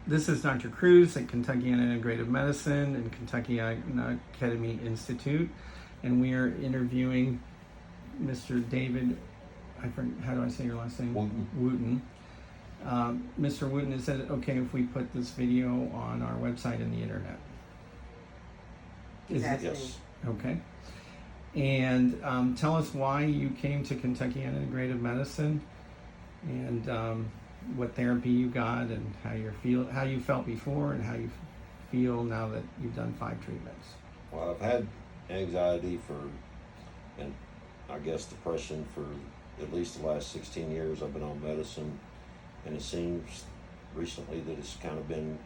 This is Dr. Cruz at Kentuckiana Integrative Medicine and Kentuckiana Ketamine Institute, and we are interviewing Mr. David, how do I say your last name? Wooten. Wooten. Mr. Wooten, is it okay if we put this video on our website and the internet? Exactly. Yes. Okay. And tell us why you came to Kentuckiana Integrative Medicine, and what therapy you got, and how you felt before, and how you feel now that you've done 5 treatments. Well, I've had anxiety and I guess depression for at least the last 16 years I've been on medicine, and it seems recently that it's kind of been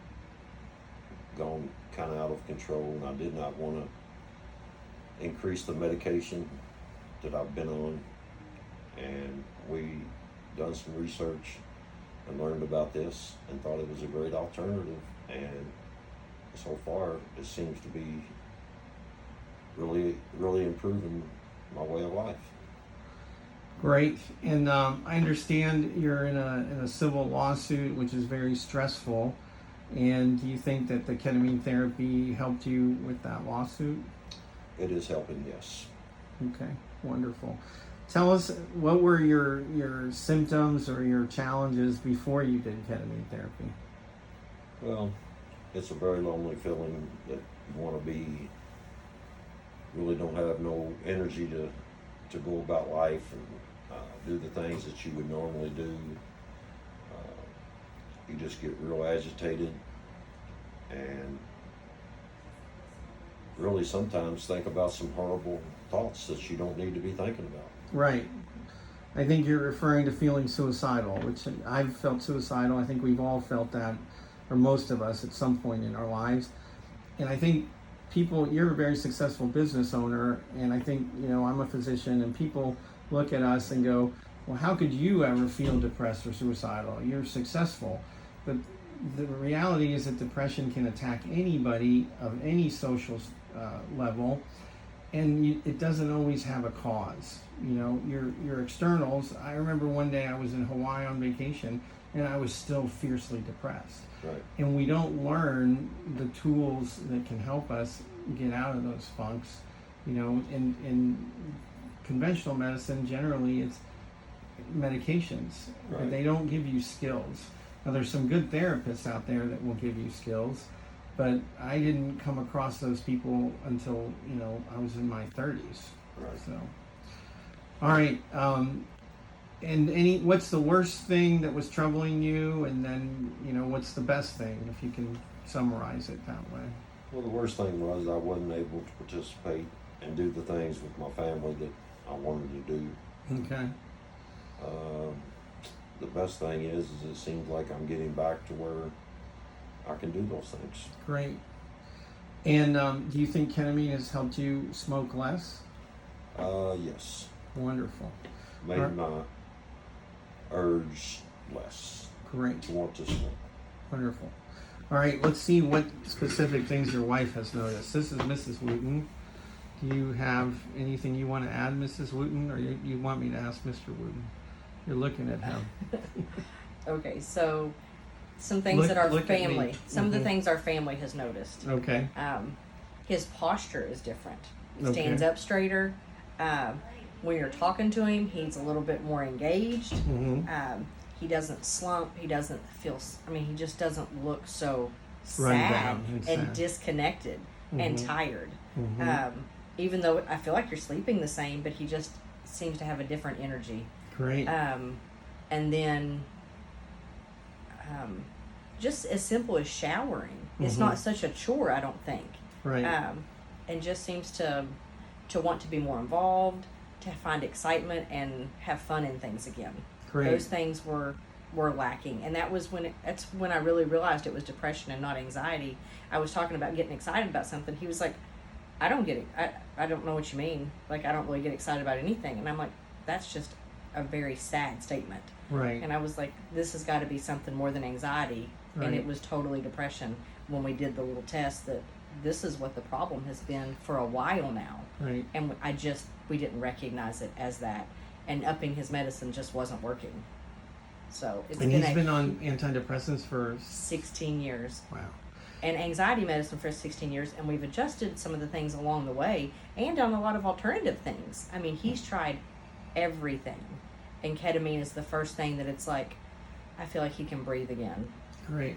gone kind of out of control, and I did not want to increase the medication that I've been on. And we done some research and learned about this and thought it was a great alternative, and so far it seems to be really improving my way of life. Great. And I understand you're in a civil lawsuit, which is very stressful. And do you think that the ketamine therapy helped you with that lawsuit? It is helping, yes. Okay, wonderful. Tell us, what were your symptoms or your challenges before you did ketamine therapy? Well, it's a very lonely feeling that you want to be, really don't have no energy to go about life and do the things that you would normally do. You just get real agitated and really sometimes think about some horrible thoughts that you don't need to be thinking about. Right. I think you're referring to feeling suicidal, which I've felt suicidal. I think we've all felt that, or most of us at some point in our lives. And I think you're a very successful business owner, and I think, I'm a physician, and people look at us and go, well, how could you ever feel depressed or suicidal? You're successful. But the reality is that depression can attack anybody of any social level, and it doesn't always have a cause. Your externals. I remember one day I was in Hawaii on vacation, and I was still fiercely depressed. Right. And we don't learn the tools that can help us get out of those funks. In conventional medicine, generally it's medications, Right. but they don't give you skills. Now, there's some good therapists out there that will give you skills, but I didn't come across those people until, I was in my 30s. Right. So, all right. And what's the worst thing that was troubling you? And then, what's the best thing, if you can summarize it that way? Well, the worst thing was I wasn't able to participate and do the things with my family that I wanted to do. Okay. The best thing is it seems like I'm getting back to where I can do those things. Great. And do you think ketamine has helped you smoke less? Yes. Wonderful. Made my urge less Great. to want to smoke. Wonderful. All right, let's see what specific things your wife has noticed. This is Mrs. Wooten. Do you have anything you want to add, Mrs. Wooten, or you want me to ask Mr. Wooten? You're looking at him. Okay, so some things that our look at me. family, some of the Mhm. things our family has noticed. Okay. His posture is different. Okay. Stands up straighter. When you're talking to him, he's a little bit more engaged. Mm-hmm. He doesn't slump. He doesn't feel. He just doesn't look so Run sad down and and sad. disconnected and tired. Mhm. Even though I feel like you're sleeping the same, but he just seems to have a different energy. Great. And then just as simple as showering. It's not such a chore, I don't think. Right. And just seems to want to be more involved, to find excitement and have fun in things again. Great. Those things were lacking, and that's when I really realized it was depression and not anxiety. I was talking about getting excited about something. He was like, I don't get it. I don't know what you mean. Like, I don't really get excited about anything. And I'm like, that's just a very sad statement. Right. And I was like, this has got to be something more than anxiety. Right. And it was totally depression when we did the little test, that this is what the problem has been for a while now. Right. And we didn't recognize it as that. And upping his medicine just wasn't working. So it's And been he's been on antidepressants for 16 years. wow. And anxiety medicine for 16 years, and we've adjusted some of the things along the way and done a lot of alternative things. I mean, he's tried everything, and ketamine is the first thing that it's like, I feel like he can breathe again. Great.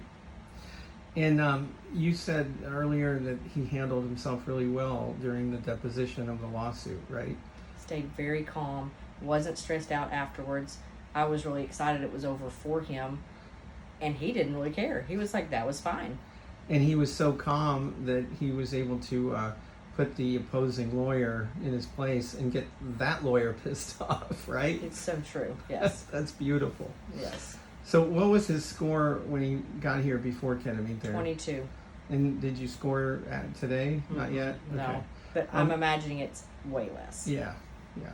And you said earlier that he handled himself really well during the deposition of the lawsuit, right? Stayed very calm, wasn't stressed out afterwards. I was really excited it was over for him, and he didn't really care. He was like, that was fine. And he was so calm that he was able to put the opposing lawyer in his place and get that lawyer pissed off, right? It's so true. Yes. That's beautiful. Yes. So what was his score when he got here before ketamine therapy? 22. And did you score at today? Not yet? No. Okay. But I'm imagining it's way less. Yeah, yeah.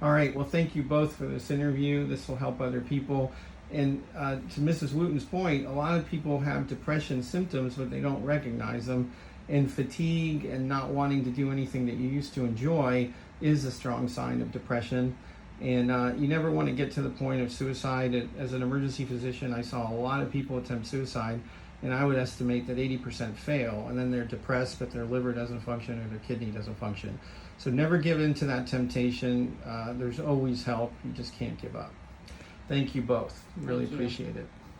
All right, well, thank you both for this interview. This will help other people. And to Mrs. Wooten's point, a lot of people have depression symptoms, but they don't recognize them. And fatigue and not wanting to do anything that you used to enjoy is a strong sign of depression. And you never want to get to the point of suicide. As an emergency physician, I saw a lot of people attempt suicide, and I would estimate that 80% fail, and then they're depressed, but their liver doesn't function or their kidney doesn't function. So never give in to that temptation. There's always help. You just can't give up. Thank you both. Really Thank you. appreciate it.